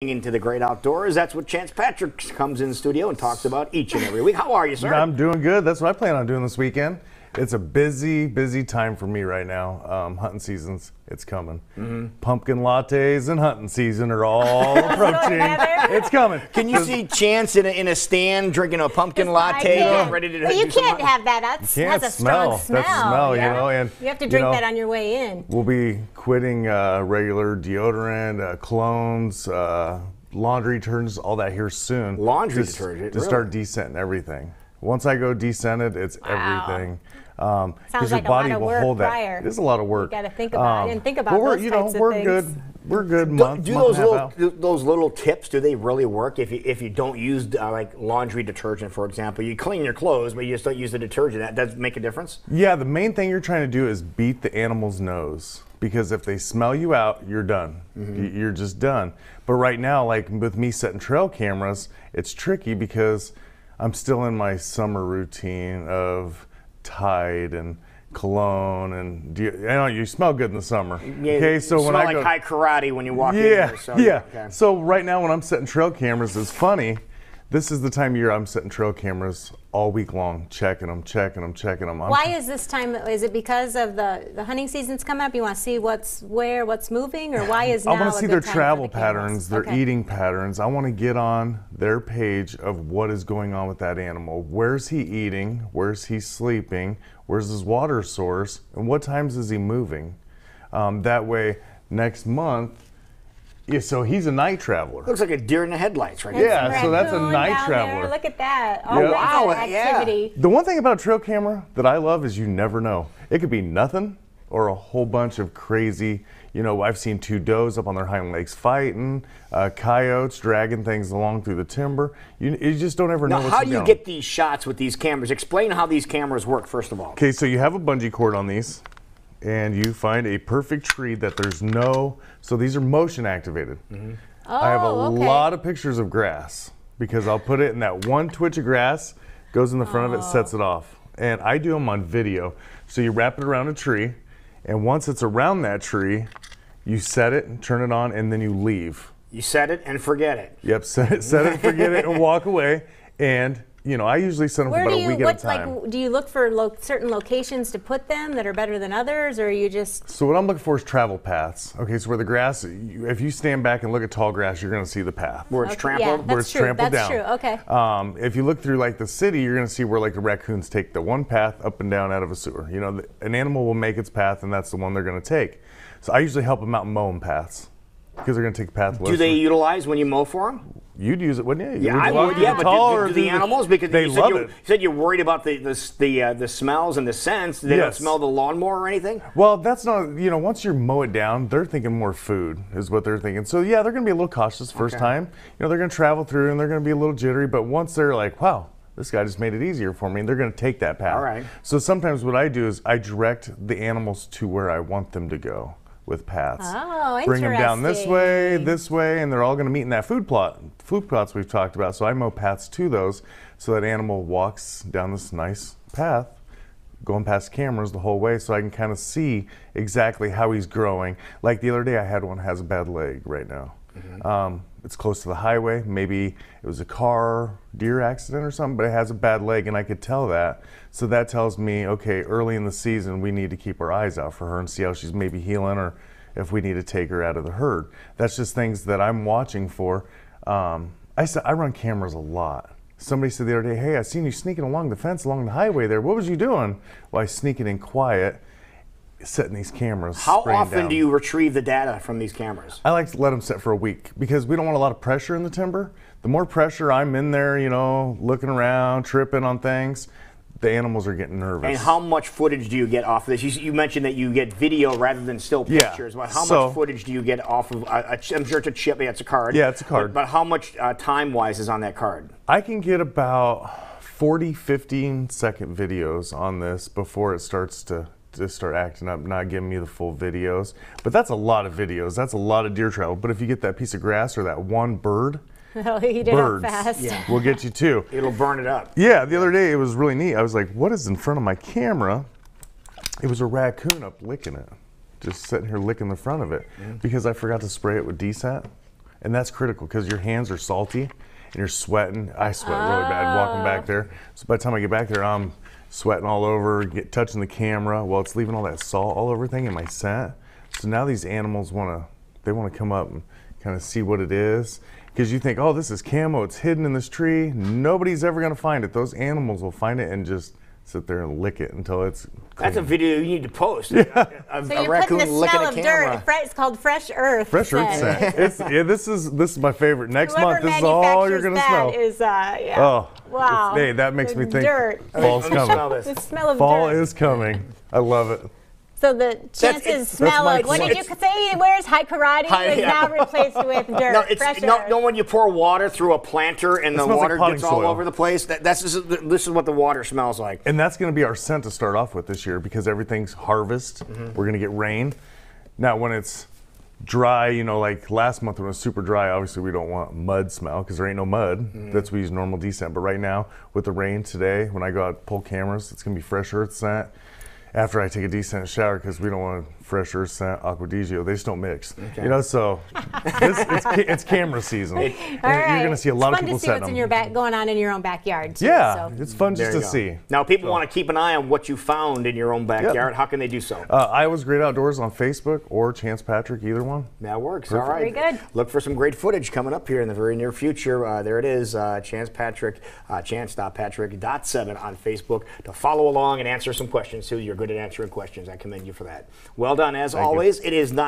Into the great outdoors. That's what Chance Patrick comes in the studio and talks about each and every week. How are you, sir? I'm doing good. That's what I plan on doing this weekend. It's a busy, busy time for me right now. Hunting season's, it's coming. Pumpkin lattes and hunting season are all approaching. It's coming. Can you see Chance in a stand drinking a pumpkin latte, ready to But you can't have that. That has a strong smell. That's a smell, yeah. you know. And you have to drink that on your way in. We'll be quitting regular deodorant, colognes, laundry detergents, all that here soon. Laundry detergent? To start descenting everything. Once I go descented, it's everything. Sounds like your body a lot of will work hold prior. That. It is a lot of work. You got to think about it and think about we're, those types of we're things. We're good. Do those little tips, do they really work? If you don't use like laundry detergent, for example, you clean your clothes, but you just don't use the detergent. That does make a difference? Yeah, the main thing you're trying to do is beat the animal's nose. Because if they smell you out, you're done. You're just done. But right now, like with me setting trail cameras, it's tricky because I'm still in my summer routine of Tide and cologne, and you smell good in the summer. Yeah, okay, so you when smell I like go, high karate when you walk in yeah, here. So, yeah. Okay. So right now when I'm setting trail cameras, it's funny. This is the time of year I'm setting trail cameras all week long, checking them. Why is this time? Is it because of the hunting season's coming up? You want to see what's moving, or why is now I want to see their travel the cameras? patterns, their eating patterns. I want to get on their page of what is going on with that animal. Where's he eating? Where's he sleeping? Where's his water source? And what times is he moving? That way, next month. Yeah, so he's a night traveler. Looks like a deer in the headlights, right? Yeah, so that's a night traveler. There. Look at that. Oh, wow, activity. The one thing about a trail camera that I love is you never know. It could be nothing or a whole bunch of crazy, I've seen two does up on their hind legs fighting, coyotes dragging things along through the timber. You just don't ever know what's going on. How do you get these shots with these cameras? Explain how these cameras work, first of all. Okay, so you have a bungee cord on these, and you find a perfect tree that there's no, so these are motion activated. I have a lot of pictures of grass because I'll put it in that one twitch of grass, goes in the front of it, sets it off. And I do them on video. So you wrap it around a tree, and once it's around that tree, you set it and turn it on, and then you leave. You set it and forget it. Yep, set it, forget it, and walk away. And I usually set them for about a week at a time. Do you look for certain locations to put them that are better than others, or are you just? So what I'm looking for is travel paths. Okay, so where the grass, if you stand back and look at tall grass, you're going to see the path. Where it's trampled? Yeah, where it's trampled down. That's true, okay. If you look through like the city, you're going to see where like the raccoons take the one path up and down out of a sewer. An animal will make its path, and that's the one they're going to take. So I usually help them out mowing paths because they're going to take the path less. Do they utilize when you mow for them? You'd use it, wouldn't you? Yeah, I would. Yeah, but do the animals? Because they love it. You said you're worried about the smells and the scents. They don't smell the lawnmower or anything? Well, that's not, once you mow it down, they're thinking more food is what they're thinking. So yeah, they're going to be a little cautious first time. They're going to travel through and they're going to be a little jittery, but once they're like, wow, this guy just made it easier for me, and they're going to take that path. All right. So sometimes what I do is I direct the animals to where I want them to go with paths. Oh, interesting. Bring them down this way, and they're all going to meet in that food plots we've talked about. So I mow paths to those, so that animal walks down this nice path, going past cameras the whole way, so I can kind of see exactly how he's growing. Like the other day, I had one that has a bad leg right now. It's close to the highway. Maybe it was a deer accident or something, but it has a bad leg, and I could tell that. So that tells me, okay, early in the season, we need to keep our eyes out for her and see how she's maybe healing, or if we need to take her out of the herd. That's just things that I'm watching for. I run cameras a lot. Somebody said the other day, hey, I seen you sneaking along the fence along the highway there. What was you doing? Well, I sneaking in quiet, setting these cameras. How often do you retrieve the data from these cameras? I like to let them set for a week because we don't want a lot of pressure in the timber. The more pressure I'm in there, looking around, tripping on things, the animals are getting nervous. And how much footage do you get off of this? You mentioned that you get video rather than still pictures. But how much footage do you get off of? I'm sure it's a chip. Yeah, it's a card. Yeah, it's a card. But how much time-wise is on that card? I can get about 40, 15-second videos on this before it starts to start acting up, not giving me the full videos. But that's a lot of videos. That's a lot of deer travel. But if you get that piece of grass or that one bird, That'll eat it up fast. We'll get you too. It'll burn it up. Yeah, the other day it was really neat. I was like, what is in front of my camera? It was a raccoon up licking it. Just sitting here licking the front of it because I forgot to spray it with descent. And that's critical because your hands are salty and you're sweating. I sweat really bad walking back there. So by the time I get back there, I'm sweating all over, touching the camera. Well, it's leaving all that salt all over everything in my scent. So now these animals want to come up and kind of see what it is. Because you think, oh, this is camo, it's hidden in this tree. Nobody's ever going to find it. Those animals will find it and just sit there and lick it until it's clean. That's a video you need to post. So you're putting the smell of dirt. It's called Fresh Earth. Fresh Earth scent. This is my favorite. Next month, this is all you're going to smell. Is, Oh, wow. Hey, that makes me think dirt. fall's coming. Smell this. The smell of Fall dirt. is coming. I love it. So the chances smell my of, what did you point. say? Where's high karate? Is now replaced with dirt. No, Fresh Earth. no, when you pour water through a planter and the smells like water potting gets all soil. over the place, this is what the water smells like. And that's going to be our scent to start off with this year because everything's harvest. We're going to get rain. Now, when it's dry, like last month when it was super dry, obviously we don't want mud smell because there ain't no mud. That's we use normal descent. But right now, with the rain today, when I go out to pull cameras, it's going to be Fresh Earth scent. After I take a decent shower, because we don't want Fresh Earth scent, Aqua di Gio, they just don't mix. Okay. So it's camera season. All You're right. going to see a lot of people It's fun to see what's setting them. going on in your own backyard. Too, Yeah, so. it's fun just There to you go. see. Now, people want to keep an eye on what you found in your own backyard. How can they do so? Iowa's Great Outdoors on Facebook or Chance Patrick, either one. That works. All right. Very good. Look for some great footage coming up here in the very near future. There it is, Chance Patrick, chance.patrick.7 on Facebook to follow along and answer some questions too. You're good at answering questions. I commend you for that. Well done, as always. It is 9.